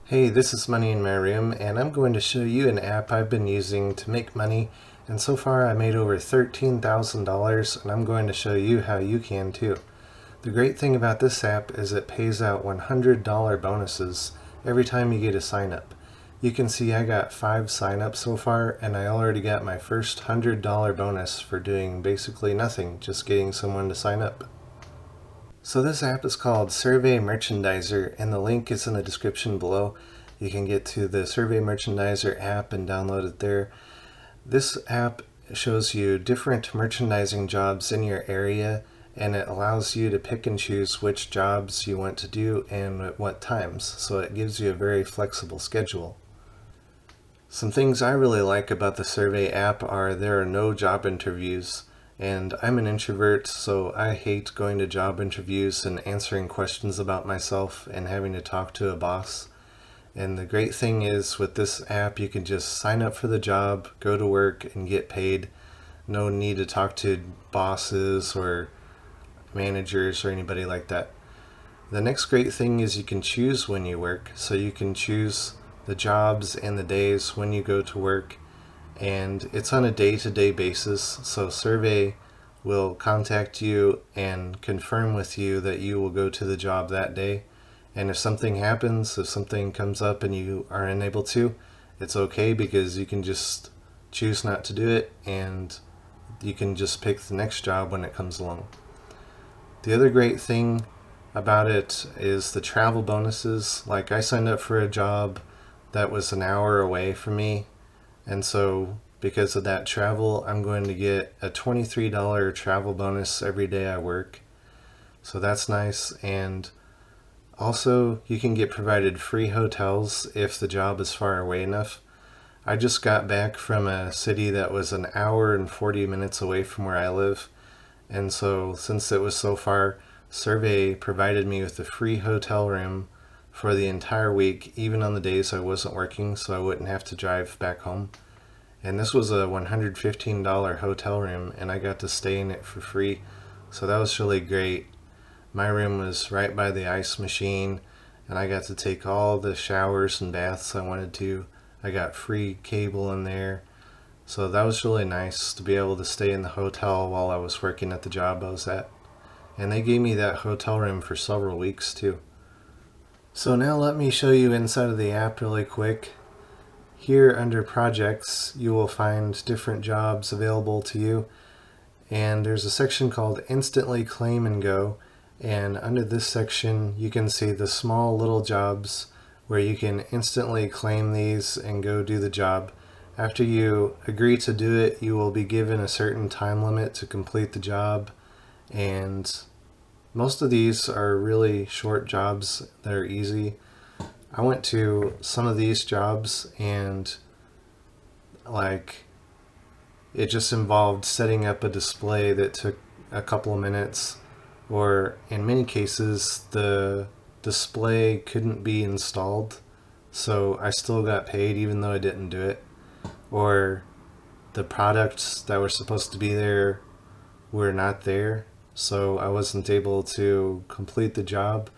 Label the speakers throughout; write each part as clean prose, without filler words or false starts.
Speaker 1: Hey, this is Money in My Room, and I'm going to show you an app I've been using to make money. And so far I made over $13,000, and I'm going to show you how you can too. The great thing about this app is it pays out $100 bonuses every time you get a sign up. You can see I got 5 sign-ups so far, and I already got my first $100 bonus for doing basically nothing, just getting someone to sign up. So this app is called Survey Merchandiser, and the link is in the description below. You can get to the Survey Merchandiser app and download it there. This app shows you different merchandising jobs in your area, and it allows you to pick and choose which jobs you want to do and at what times. So it gives you a very flexible schedule. Some things I really like about the Survey app are there are no job interviews. And I'm an introvert, so I hate going to job interviews and answering questions about myself and having to talk to a boss. And the great thing is with this app, you can just sign up for the job, go to work, and get paid. No need to talk to bosses or managers or anybody like that. The next great thing is you can choose when you work, so you can choose the jobs and the days when you go to work. And it's on a day-to-day basis, so Survey will contact you and confirm with you that you will go to the job that day. And if something happens, if something comes up and you are unable to, it's okay because you can just choose not to do it and you can just pick the next job when it comes along. The other great thing about it is the travel bonuses. Like I signed up for a job that was an hour away from me, and so because of that travel, I'm going to get a $23 travel bonus every day I work. So that's nice. And also you can get provided free hotels if the job is far away enough. I just got back from a city that was an hour and 40 minutes away from where I live. And so since it was so far, Survey provided me with a free hotel room for the entire week, even on the days I wasn't working, so I wouldn't have to drive back home. And this was a $115 hotel room, and I got to stay in it for free, so that was really great. My room was right by the ice machine, and I got to take all the showers and baths I wanted to. I got free cable in there, so that was really nice to be able to stay in the hotel while I was working at the job I was at. And they gave me that hotel room for several weeks too. So now let me show you inside of the app really quick. Here under projects, you will find different jobs available to you. And there's a section called Instantly Claim and Go. And under this section, you can see the small little jobs where you can instantly claim these and go do the job. After you agree to do it, you will be given a certain time limit to complete the job. And most of these are really short jobs that are easy. I went to some of these jobs and it just involved setting up a display that took a couple of minutes, or in many cases the display couldn't be installed, so I still got paid even though I didn't do it. Or the products that were supposed to be there were not there, so I wasn't able to complete the job.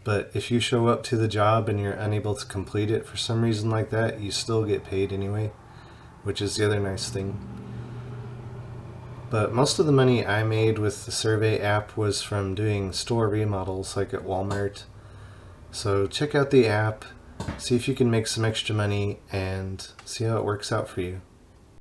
Speaker 1: But if you show up to the job and you're unable to complete it for some reason like that, you still get paid anyway, which is the other nice thing. But most of the money I made with the Survey app was from doing store remodels like at Walmart. So check out the app, see if you can make some extra money, and see how it works out for you.